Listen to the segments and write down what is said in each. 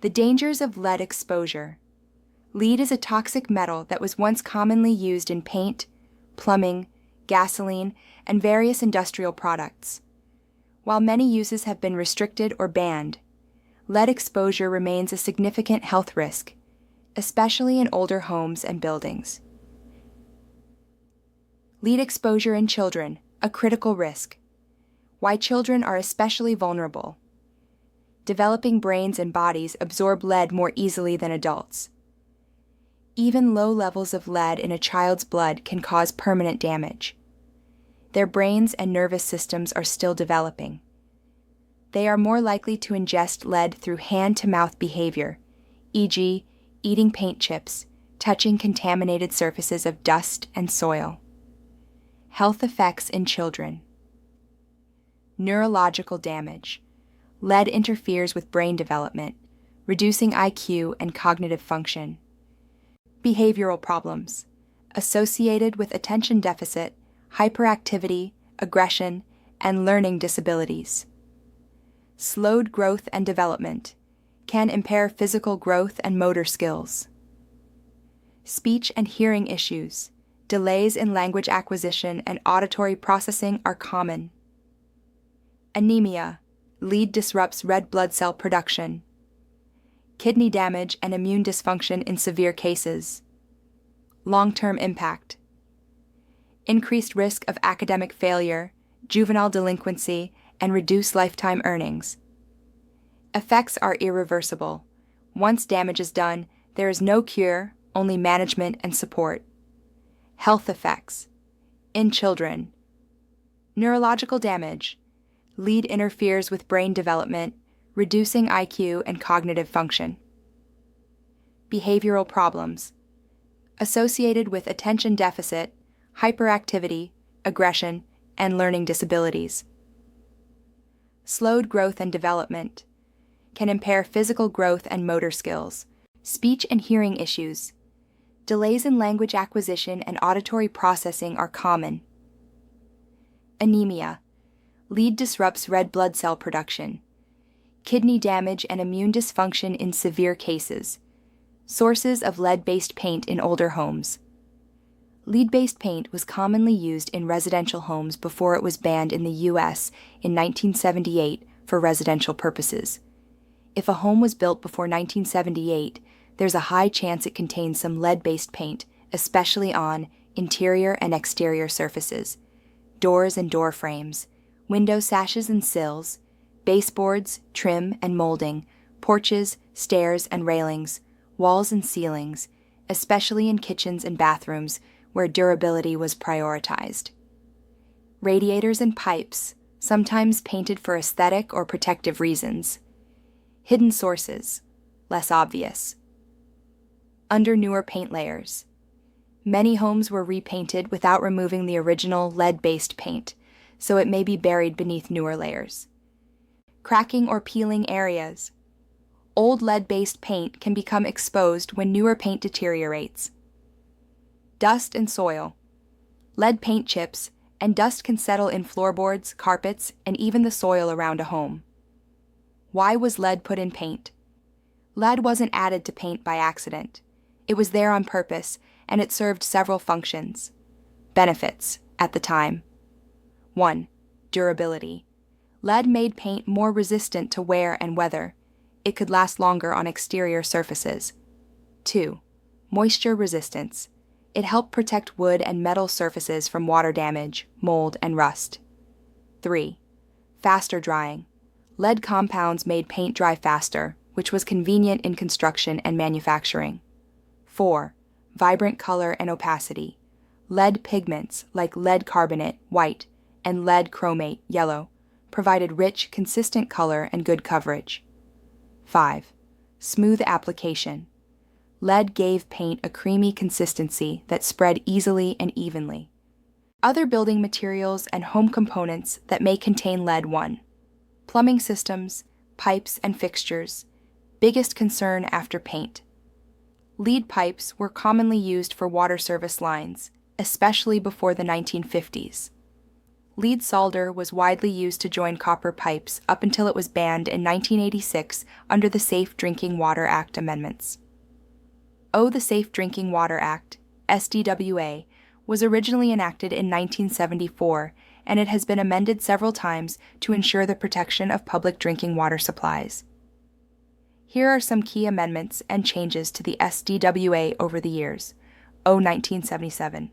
The dangers of lead exposure. Lead is a toxic metal that was once commonly used in paint, plumbing, gasoline, and various industrial products. While many uses have been restricted or banned, lead exposure remains a significant health risk, especially in older homes and buildings. Lead exposure in children, a critical risk. Why children are especially vulnerable. Developing brains and bodies absorb lead more easily than adults. Even low levels of lead in a child's blood can cause permanent damage. Their brains and nervous systems are still developing. They are more likely to ingest lead through hand-to-mouth behavior, e.g., eating paint chips, touching contaminated surfaces of dust and soil. Health effects in children. Neurological damage. Lead interferes with brain development, reducing IQ and cognitive function. Behavioral problems, associated with attention deficit, hyperactivity, aggression, and learning disabilities. Slowed growth and development, can impair physical growth and motor skills. Speech and hearing issues, delays in language acquisition and auditory processing are common. Anemia. Lead disrupts red blood cell production. Kidney damage and immune dysfunction in severe cases. Long-term impact. Increased risk of academic failure, juvenile delinquency, and reduced lifetime earnings. Effects are irreversible. Once damage is done, there is no cure, only management and support. Health effects. In children. Neurological damage. Lead interferes with brain development, reducing IQ and cognitive function. Behavioral problems, associated with attention deficit, hyperactivity, aggression, and learning disabilities. Slowed growth and development, can impair physical growth and motor skills, speech and hearing issues. Delays in language acquisition and auditory processing are common. Anemia. Lead disrupts red blood cell production. Kidney damage and immune dysfunction in severe cases. Sources of lead-based paint in older homes. Lead-based paint was commonly used in residential homes before it was banned in the U.S. in 1978 for residential purposes. If a home was built before 1978, there's a high chance it contains some lead-based paint, especially on interior and exterior surfaces, doors and door frames, window sashes and sills, baseboards, trim and molding, porches, stairs and railings, walls and ceilings, especially in kitchens and bathrooms where durability was prioritized. Radiators and pipes, sometimes painted for aesthetic or protective reasons. Hidden sources, less obvious. Under newer paint layers. Many homes were repainted without removing the original lead-based paint, so it may be buried beneath newer layers. Cracking or peeling areas. Old lead-based paint can become exposed when newer paint deteriorates. Dust and soil. Lead paint chips and dust can settle in floorboards, carpets, and even the soil around a home. Why was lead put in paint? Lead wasn't added to paint by accident. It was there on purpose, and it served several functions. Benefits, at the time. 1. Durability. Lead made paint more resistant to wear and weather. It could last longer on exterior surfaces. 2. Moisture resistance. It helped protect wood and metal surfaces from water damage, mold, and rust. 3. Faster drying. Lead compounds made paint dry faster, which was convenient in construction and manufacturing. 4. Vibrant color and opacity. Lead pigments, like lead carbonate, white, and lead chromate, yellow, provided rich, consistent color and good coverage. 5. Smooth application. Lead gave paint a creamy consistency that spread easily and evenly. Other building materials and home components that may contain lead. 1. Plumbing systems, pipes, and fixtures. Biggest concern after paint. Lead pipes were commonly used for water service lines, especially before the 1950s. Lead solder was widely used to join copper pipes up until it was banned in 1986 under the Safe Drinking Water Act amendments. The Safe Drinking Water Act, SDWA, was originally enacted in 1974, and it has been amended several times to ensure the protection of public drinking water supplies. Here are some key amendments and changes to the SDWA over the years. 1977.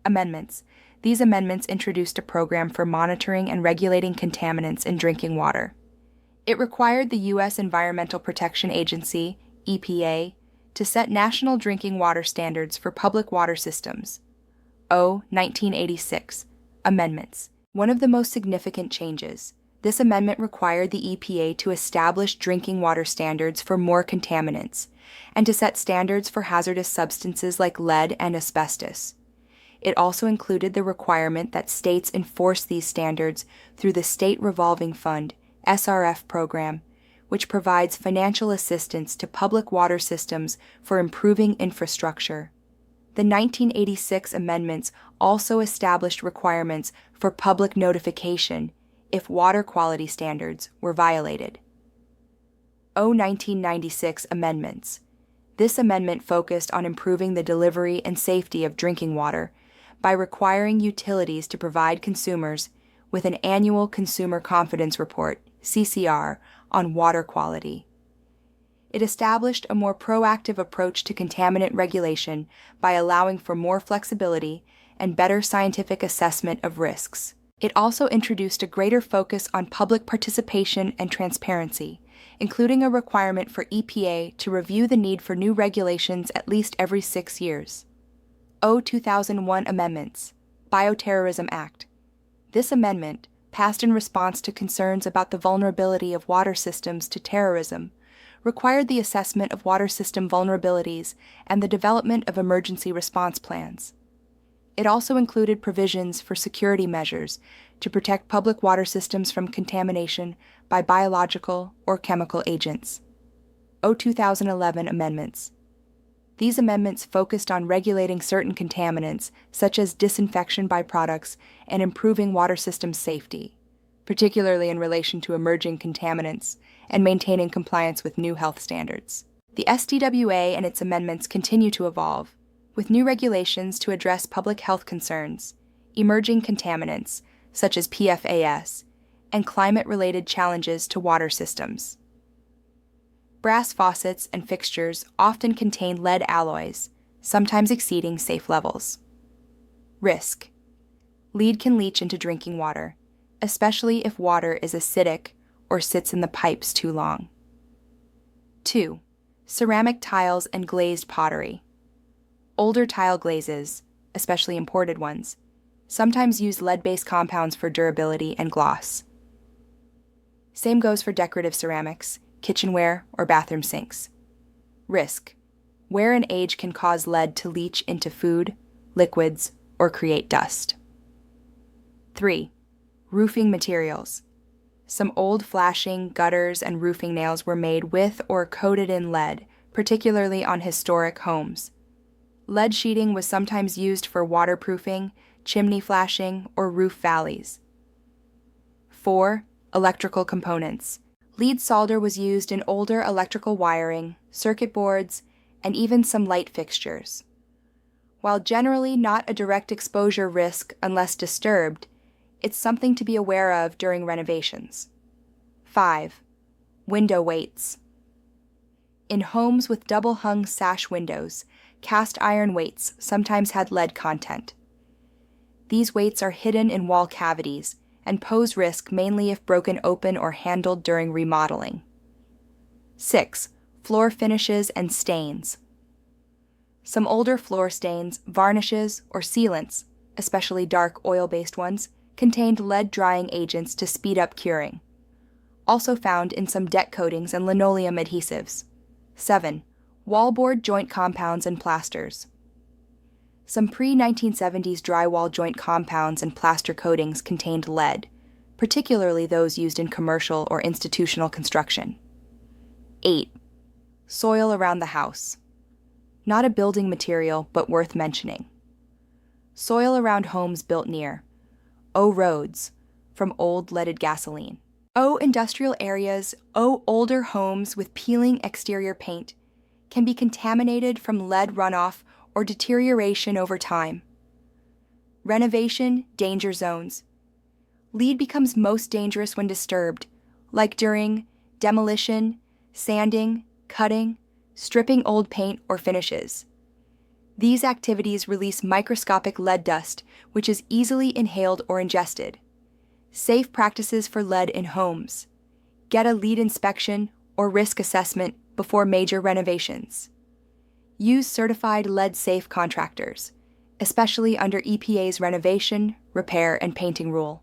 Amendments. These amendments introduced a program for monitoring and regulating contaminants in drinking water. It required the U.S. Environmental Protection Agency, EPA, to set national drinking water standards for public water systems. 1986. Amendments. One of the most significant changes. This amendment required the EPA to establish drinking water standards for more contaminants, and to set standards for hazardous substances like lead and asbestos. It also included the requirement that states enforce these standards through the State Revolving Fund, SRF program, which provides financial assistance to public water systems for improving infrastructure. The 1986 amendments also established requirements for public notification if water quality standards were violated. 1996 amendments. This amendment focused on improving the delivery and safety of drinking water by requiring utilities to provide consumers with an annual Consumer Confidence Report, CCR, on water quality. It established a more proactive approach to contaminant regulation by allowing for more flexibility and better scientific assessment of risks. It also introduced a greater focus on public participation and transparency, including a requirement for EPA to review the need for new regulations at least every 6 years. 2001 Amendments. Bioterrorism Act. This amendment, passed in response to concerns about the vulnerability of water systems to terrorism, required the assessment of water system vulnerabilities and the development of emergency response plans. It also included provisions for security measures to protect public water systems from contamination by biological or chemical agents. 2011 Amendments. These amendments focused on regulating certain contaminants, such as disinfection byproducts, and improving water system safety, particularly in relation to emerging contaminants, and maintaining compliance with new health standards. The SDWA and its amendments continue to evolve, with new regulations to address public health concerns, emerging contaminants, such as PFAS, and climate-related challenges to water systems. Brass faucets and fixtures often contain lead alloys, sometimes exceeding safe levels. Risk. Lead can leach into drinking water, especially if water is acidic or sits in the pipes too long. 2. Ceramic tiles and glazed pottery. Older tile glazes, especially imported ones, sometimes use lead-based compounds for durability and gloss. Same goes for decorative ceramics, kitchenware, or bathroom sinks. Risk. Wear and age can cause lead to leach into food, liquids, or create dust. 3. Roofing materials. Some old flashing, gutters, and roofing nails were made with or coated in lead, particularly on historic homes. Lead sheeting was sometimes used for waterproofing, chimney flashing, or roof valleys. 4. Electrical components. Lead solder was used in older electrical wiring, circuit boards, and even some light fixtures. While generally not a direct exposure risk unless disturbed, it's something to be aware of during renovations. 5. Window weights. In homes with double-hung sash windows, cast iron weights sometimes had lead content. These weights are hidden in wall cavities and pose risk mainly if broken open or handled during remodeling. 6. Floor finishes and stains. Some older floor stains, varnishes, or sealants, especially dark oil-based ones, contained lead drying agents to speed up curing. Also found in some deck coatings and linoleum adhesives. 7. Wallboard joint compounds and plasters. Some pre-1970s drywall joint compounds and plaster coatings contained lead, particularly those used in commercial or institutional construction. 8. Soil around the house. Not a building material, but worth mentioning. Soil around homes built near. O roads from old leaded gasoline. O industrial areas, O older homes with peeling exterior paint can be contaminated from lead runoff or deterioration over time. Renovation danger zones. Lead becomes most dangerous when disturbed, like during demolition, sanding, cutting, stripping old paint or finishes. These activities release microscopic lead dust, which is easily inhaled or ingested. Safe practices for lead in homes. Get a lead inspection or risk assessment before major renovations. Use certified lead-safe contractors, especially under EPA's renovation, repair, and painting rule.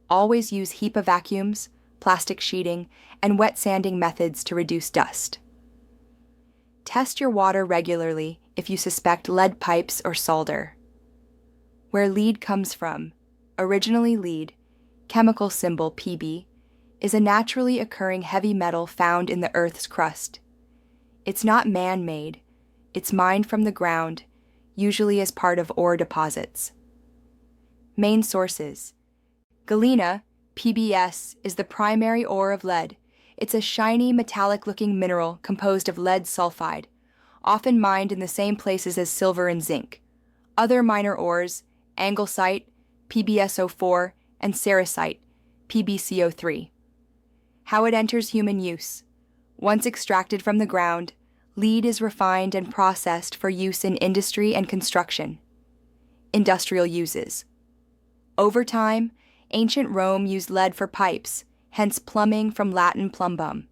Always use HEPA vacuums, plastic sheeting, and wet sanding methods to reduce dust. Test your water regularly if you suspect lead pipes or solder. Where lead comes from, originally lead, chemical symbol Pb, is a naturally occurring heavy metal found in the Earth's crust. It's not man-made, it's mined from the ground, usually as part of ore deposits. Main sources. Galena, PBS, is the primary ore of lead. It's a shiny, metallic-looking mineral composed of lead sulfide, often mined in the same places as silver and zinc. Other minor ores, anglesite, PbSO4, and cerussite, PbCO3. How it enters human use. Once extracted from the ground, lead is refined and processed for use in industry and construction. Industrial uses. Over time, ancient Rome used lead for pipes, hence plumbing from Latin plumbum.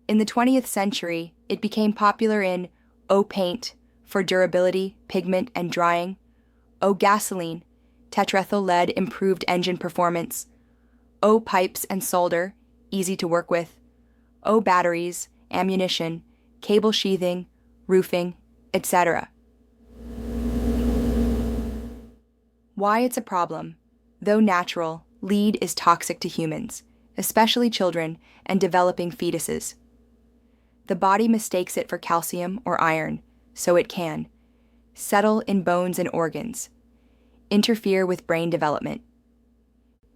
In the 20th century, it became popular in O paint for durability, pigment, and drying, O gasoline, tetrethyl lead improved engine performance, O pipes and solder, easy to work with, O batteries, ammunition, cable sheathing, roofing, etc. Why it's a problem. Though natural, lead is toxic to humans, especially children and developing fetuses. The body mistakes it for calcium or iron, so it can settle in bones and organs, interfere with brain development,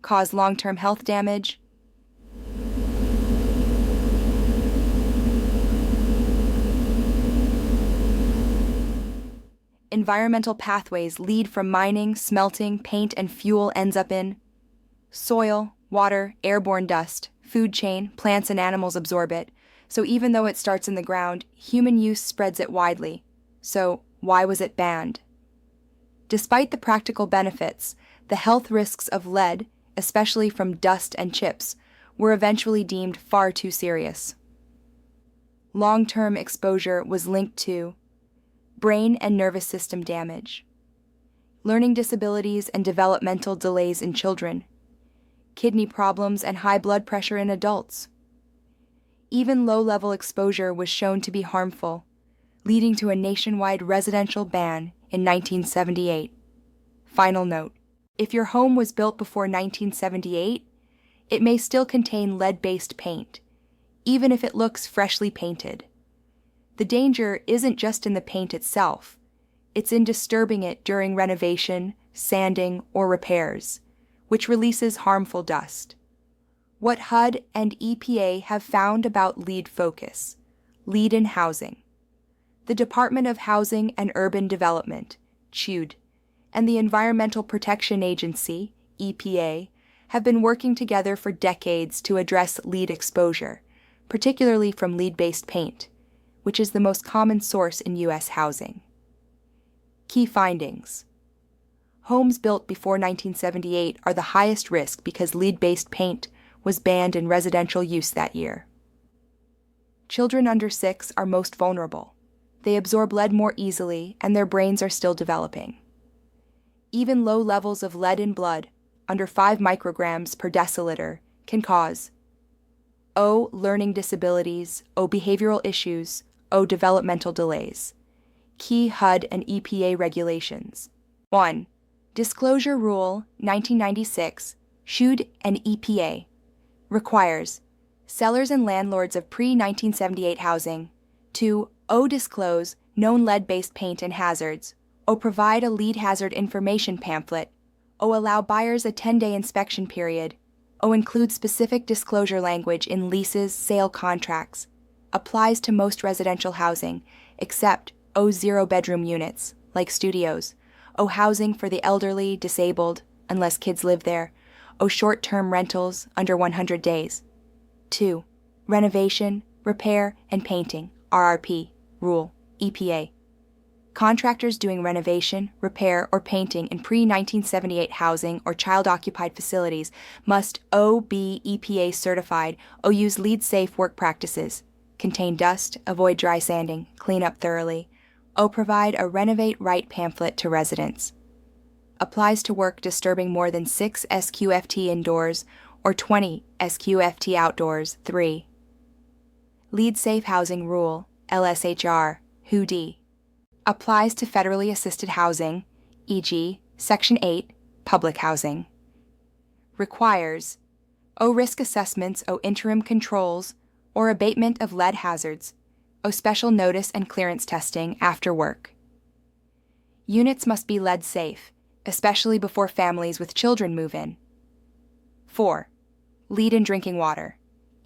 cause long-term health damage, environmental pathways lead from mining, smelting, paint, and fuel ends up in soil, water, airborne dust, food chain, plants and animals absorb it, so even though it starts in the ground, human use spreads it widely. So why was it banned? Despite the practical benefits, the health risks of lead, especially from dust and chips, were eventually deemed far too serious. Long-term exposure was linked to brain and nervous system damage, learning disabilities and developmental delays in children, kidney problems and high blood pressure in adults. Even low-level exposure was shown to be harmful, leading to a nationwide residential ban in 1978. Final note: if your home was built before 1978, it may still contain lead-based paint, even if it looks freshly painted. The danger isn't just in the paint itself, it's in disturbing it during renovation, sanding, or repairs, which releases harmful dust. What HUD and EPA have found about LEED focus, lead in housing. The Department of Housing and Urban Development, CHUD, and the Environmental Protection Agency, EPA, have been working together for decades to address lead exposure, particularly from lead-based paint, which is the most common source in U.S. housing. Key findings. Homes built before 1978 are the highest risk because lead-based paint was banned in residential use that year. Children under 6 are most vulnerable. They absorb lead more easily, and their brains are still developing. Even low levels of lead in blood, under 5 micrograms per deciliter, can cause O. Learning disabilities, O. Behavioral issues, O. Developmental delays. Key HUD and EPA regulations. 1. Disclosure Rule 1996, CHUD and EPA, requires sellers and landlords of pre-1978 housing to O. Disclose known lead-based paint and hazards, O. Provide a lead hazard information pamphlet, Allow buyers a 10-day inspection period. Include specific disclosure language in leases, sale contracts. Applies to most residential housing, except zero-bedroom units, like studios. Housing for the elderly, disabled, unless kids live there. Short-term rentals under 100 days. 2. Renovation, repair, and painting, RRP, rule, EPA. Contractors doing renovation, repair, or painting in pre-1978 housing or child-occupied facilities must be EPA certified or use LEED-safe work practices, contain dust, avoid dry sanding, clean up thoroughly, provide a Renovate Right pamphlet to residents. Applies to work disturbing more than 6 SQFT indoors or 20 SQFT outdoors. 3. LEED-safe housing rule, LSHR, HUD. Applies to federally assisted housing, e.g., Section 8, public housing. Requires risk assessments, interim controls, or abatement of lead hazards, special notice and clearance testing after work. Units must be lead safe, especially before families with children move in. 4. Lead in drinking water,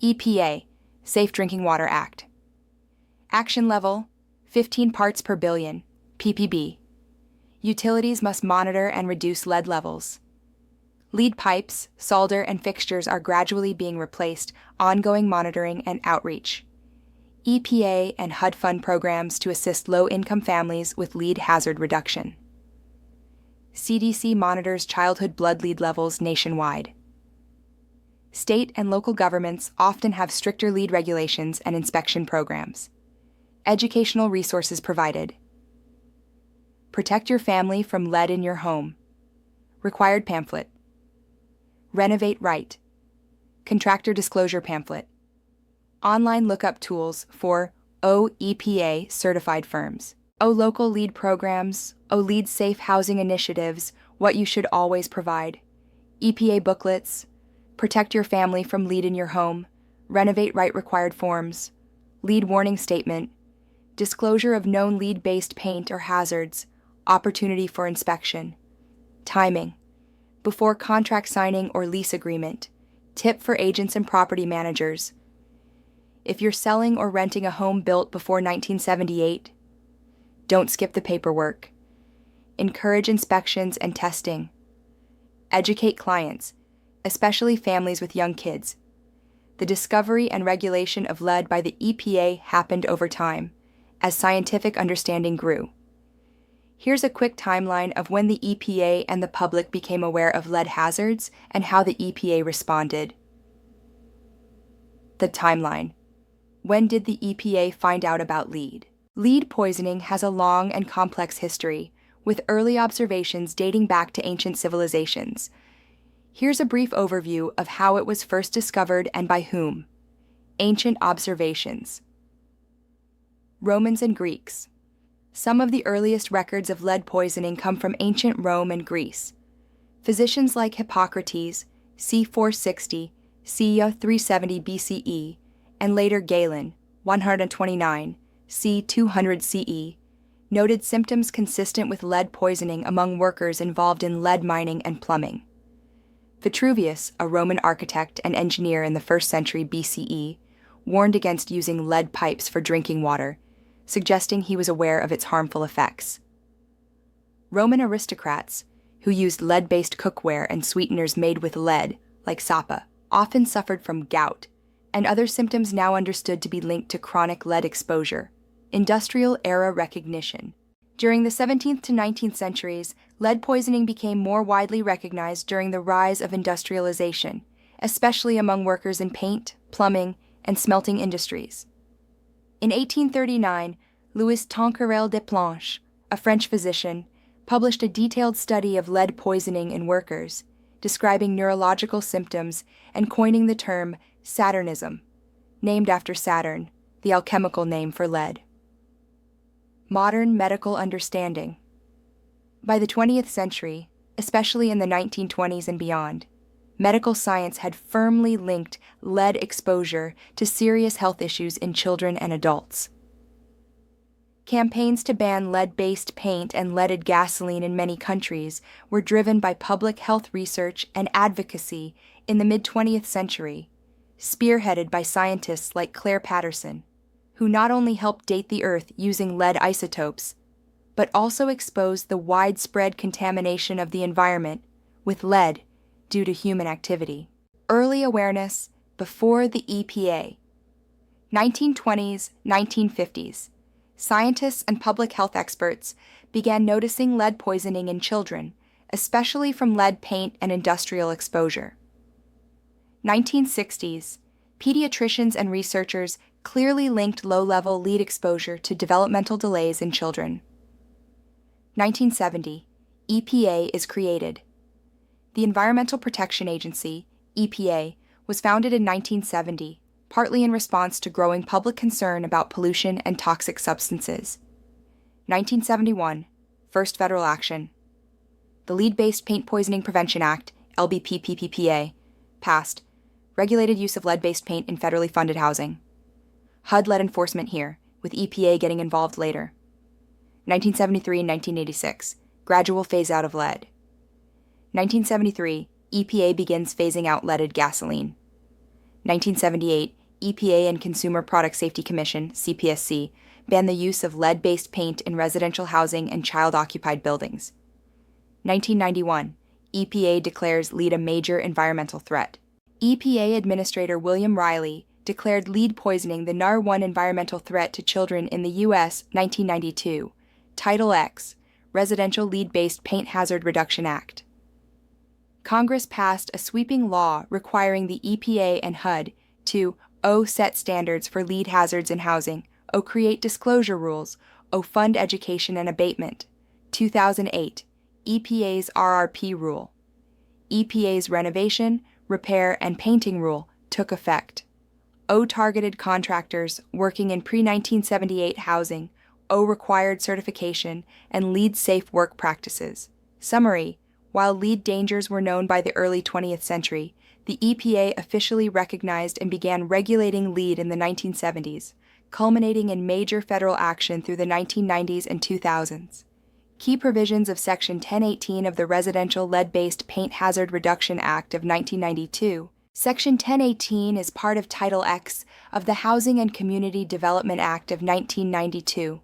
EPA, Safe Drinking Water Act. Action level, 15 parts per billion, ppb. Utilities must monitor and reduce lead levels. Lead pipes, solder, and fixtures are gradually being replaced, ongoing monitoring and outreach. EPA and HUD fund programs to assist low-income families with lead hazard reduction. CDC monitors childhood blood lead levels nationwide. State and local governments often have stricter lead regulations and inspection programs. Educational resources provided. Protect your family from lead in your home. Required pamphlet. Renovate Right. Contractor disclosure pamphlet. Online lookup tools for EPA certified firms. Local lead programs, lead safe housing initiatives, what you should always provide. EPA booklets. Protect your family from lead in your home. Renovate Right required forms. Lead warning statement. Disclosure of known lead-based paint or hazards, opportunity for inspection. Timing. Before contract signing or lease agreement. Tip for agents and property managers. If you're selling or renting a home built before 1978, don't skip the paperwork. Encourage inspections and testing. Educate clients, especially families with young kids. The discovery and regulation of lead by the EPA happened over time, as scientific understanding grew. Here's a quick timeline of when the EPA and the public became aware of lead hazards and how the EPA responded. The timeline. When did the EPA find out about lead? Lead poisoning has a long and complex history, with early observations dating back to ancient civilizations. Here's a brief overview of how it was first discovered and by whom. Ancient observations. Romans and Greeks. Some of the earliest records of lead poisoning come from ancient Rome and Greece. Physicians like Hippocrates, c. 460, c. 370 BCE, and later Galen, 129, c. 200 CE, noted symptoms consistent with lead poisoning among workers involved in lead mining and plumbing. Vitruvius, a Roman architect and engineer in the 1st century BCE, warned against using lead pipes for drinking water, suggesting he was aware of its harmful effects. Roman aristocrats, who used lead-based cookware and sweeteners made with lead, like sapa, often suffered from gout, and other symptoms now understood to be linked to chronic lead exposure. Industrial era recognition. During the 17th to 19th centuries, lead poisoning became more widely recognized during the rise of industrialization, especially among workers in paint, plumbing, and smelting industries. In 1839, Louis Tanquerel Desplanches, a French physician, published a detailed study of lead poisoning in workers, describing neurological symptoms and coining the term Saturnism, named after Saturn, the alchemical name for lead. Modern medical understanding. By the 20th century, especially in the 1920s and beyond, medical science had firmly linked lead exposure to serious health issues in children and adults. Campaigns to ban lead-based paint and leaded gasoline in many countries were driven by public health research and advocacy in the mid-20th century, spearheaded by scientists like Claire Patterson, who not only helped date the Earth using lead isotopes, but also exposed the widespread contamination of the environment with lead due to human activity. Early awareness before the EPA. 1920s, 1950s. Scientists and public health experts began noticing lead poisoning in children, especially from lead paint and industrial exposure. 1960s. Pediatricians and researchers clearly linked low-level lead exposure to developmental delays in children. 1970. EPA is created. The Environmental Protection Agency, EPA, was founded in 1970, partly in response to growing public concern about pollution and toxic substances. 1971. First federal action. The Lead-Based Paint Poisoning Prevention Act, LBPPPA, passed, regulated use of lead-based paint in federally funded housing. HUD led enforcement here, with EPA getting involved later. 1973 and 1986. Gradual phase-out of lead. 1973. EPA begins phasing out leaded gasoline. 1978. EPA and Consumer Product Safety Commission, CPSC, ban the use of lead-based paint in residential housing and child-occupied buildings. 1991. EPA declares lead a major environmental threat. EPA Administrator William Riley declared lead poisoning the #1 environmental threat to children in the U.S. 1992, Title X, Residential Lead-Based Paint Hazard Reduction Act. Congress passed a sweeping law requiring the EPA and HUD to set standards for lead hazards in housing, create disclosure rules, fund education and abatement. 2008, EPA's RRP rule. EPA's renovation, repair, and painting rule took effect. Targeted contractors working in pre-1978 housing, required certification, and LEED-safe work practices. Summary: while lead dangers were known by the early 20th century, the EPA officially recognized and began regulating lead in the 1970s, culminating in major federal action through the 1990s and 2000s. Key provisions of Section 1018 of the Residential Lead-Based Paint Hazard Reduction Act of 1992. Section 1018 is part of Title X of the Housing and Community Development Act of 1992.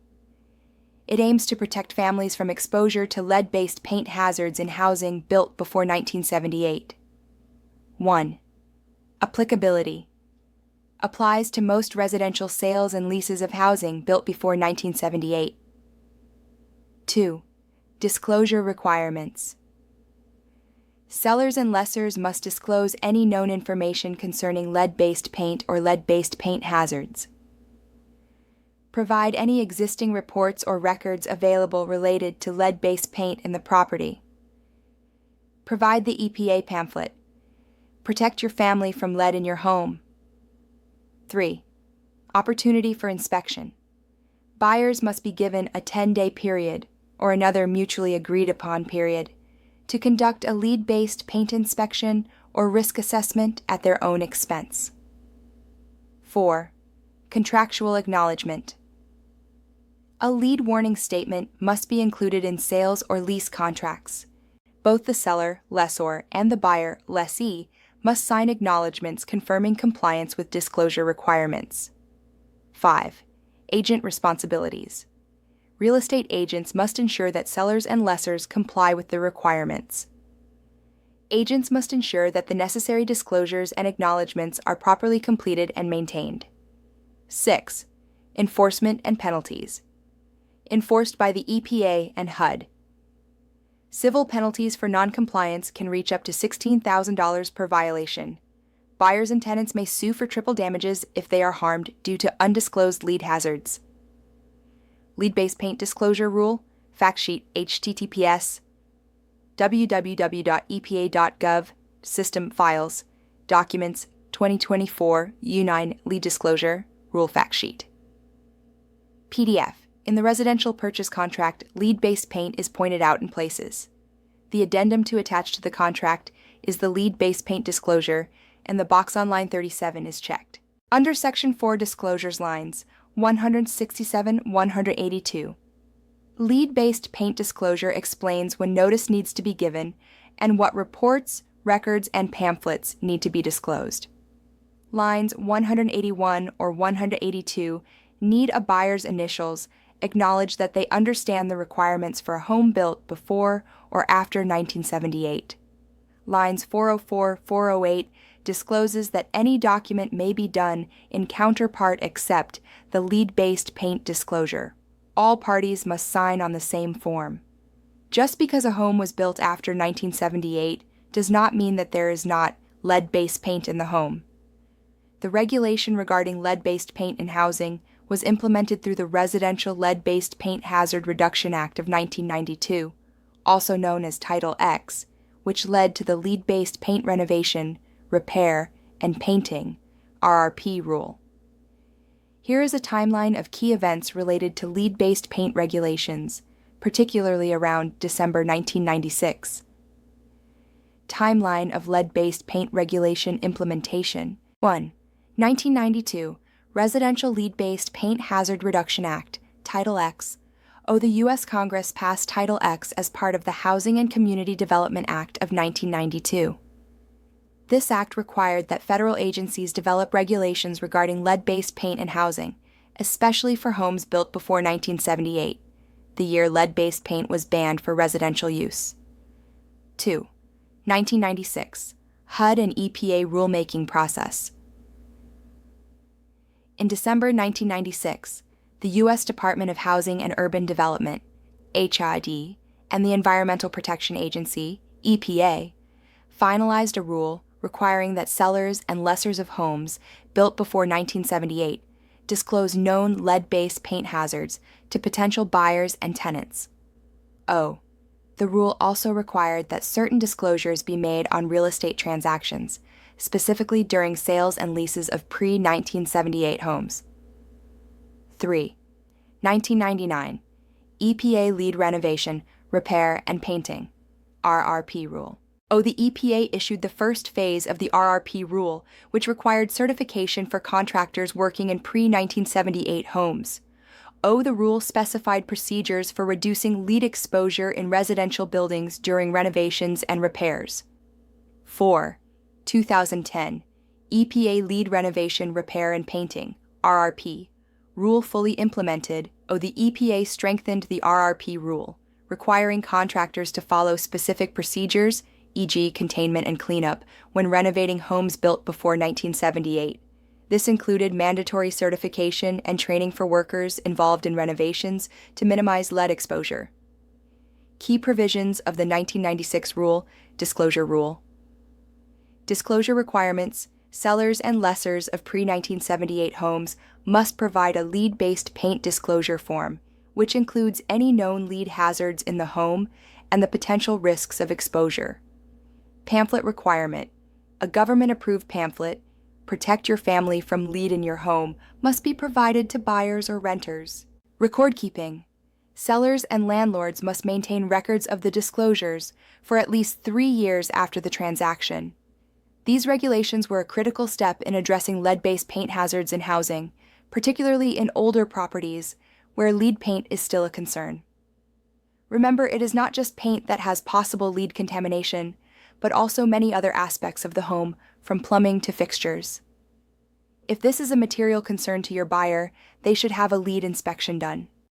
It aims to protect families from exposure to lead-based paint hazards in housing built before 1978. 1. Applicability. Applies to most residential sales and leases of housing built before 1978. 2. Disclosure requirements. Sellers and lessors must disclose any known information concerning lead-based paint or lead-based paint hazards. Provide any existing reports or records available related to lead-based paint in the property. Provide the EPA pamphlet. Protect your family from lead in your home. 3. Opportunity for inspection. Buyers must be given a 10-day period, or another mutually agreed-upon period, to conduct a lead-based paint inspection or risk assessment at their own expense. 4. Contractual acknowledgement. A lead warning statement must be included in sales or lease contracts. Both the seller, lessor, and the buyer, lessee, must sign acknowledgments confirming compliance with disclosure requirements. 5. Agent responsibilities. Real estate agents must ensure that sellers and lessors comply with the requirements. Agents must ensure that the necessary disclosures and acknowledgments are properly completed and maintained. 6. Enforcement and penalties. Enforced by the EPA and HUD. Civil penalties for noncompliance can reach up to $16,000 per violation. Buyers and tenants may sue for triple damages if they are harmed due to undisclosed lead hazards. Lead-based paint disclosure rule, fact sheet https www.epa.gov, system files, documents 2024 U9 lead disclosure, rule fact sheet. PDF. In the residential purchase contract, lead-based paint is pointed out in places. The addendum to attach to the contract is the lead-based paint disclosure, and the box on line 37 is checked. Under Section 4 disclosures lines, 167-182. Lead-based paint disclosure explains when notice needs to be given and what reports, records, and pamphlets need to be disclosed. Lines 181 or 182 need a buyer's initials acknowledge that they understand the requirements for a home built before or after 1978. Lines 404-408 discloses that any document may be done in counterpart except the lead-based paint disclosure. All parties must sign on the same form. Just because a home was built after 1978 does not mean that there is not lead-based paint in the home. The regulation regarding lead-based paint in housing was implemented through the Residential Lead-Based Paint Hazard Reduction Act of 1992, also known as Title X, which led to the lead-based paint renovation, repair, and painting (RRP) rule. Here is a timeline of key events related to lead-based paint regulations, particularly around December 1996. Timeline of lead-based paint regulation implementation. 1. 1992, Residential Lead-Based Paint Hazard Reduction Act, Title X. The U.S. Congress passed Title X as part of the Housing and Community Development Act of 1992. This act required that federal agencies develop regulations regarding lead-based paint in housing, especially for homes built before 1978, the year lead-based paint was banned for residential use. 2. 1996, HUD and EPA rulemaking process. In December 1996, the U.S. Department of Housing and Urban Development, HUD, and the Environmental Protection Agency, EPA, finalized a rule requiring that sellers and lessors of homes built before 1978 disclose known lead-based paint hazards to potential buyers and tenants. The rule also required that certain disclosures be made on real estate transactions, specifically during sales and leases of pre-1978 homes. 3. 1999, EPA Lead Renovation, Repair, and Painting, RRP rule. The EPA issued the first phase of the RRP rule, which required certification for contractors working in pre-1978 homes. The rule specified procedures for reducing lead exposure in residential buildings during renovations and repairs. 4. 2010, EPA Lead Renovation, Repair, and Painting, RRP. Rule fully implemented. The EPA strengthened the RRP rule, requiring contractors to follow specific procedures, e.g. containment and cleanup, when renovating homes built before 1978. This included mandatory certification and training for workers involved in renovations to minimize lead exposure. Key provisions of the 1996 rule, disclosure rule. Disclosure requirements: sellers and lessors of pre-1978 homes must provide a lead-based paint disclosure form, which includes any known lead hazards in the home and the potential risks of exposure. Pamphlet requirement: a government-approved pamphlet, "Protect Your Family from Lead in Your Home," must be provided to buyers or renters. Record keeping: sellers and landlords must maintain records of the disclosures for at least 3 years after the transaction. These regulations were a critical step in addressing lead-based paint hazards in housing, particularly in older properties where lead paint is still a concern. Remember, it is not just paint that has possible lead contamination, but also many other aspects of the home, from plumbing to fixtures. If this is a material concern to your buyer, they should have a lead inspection done.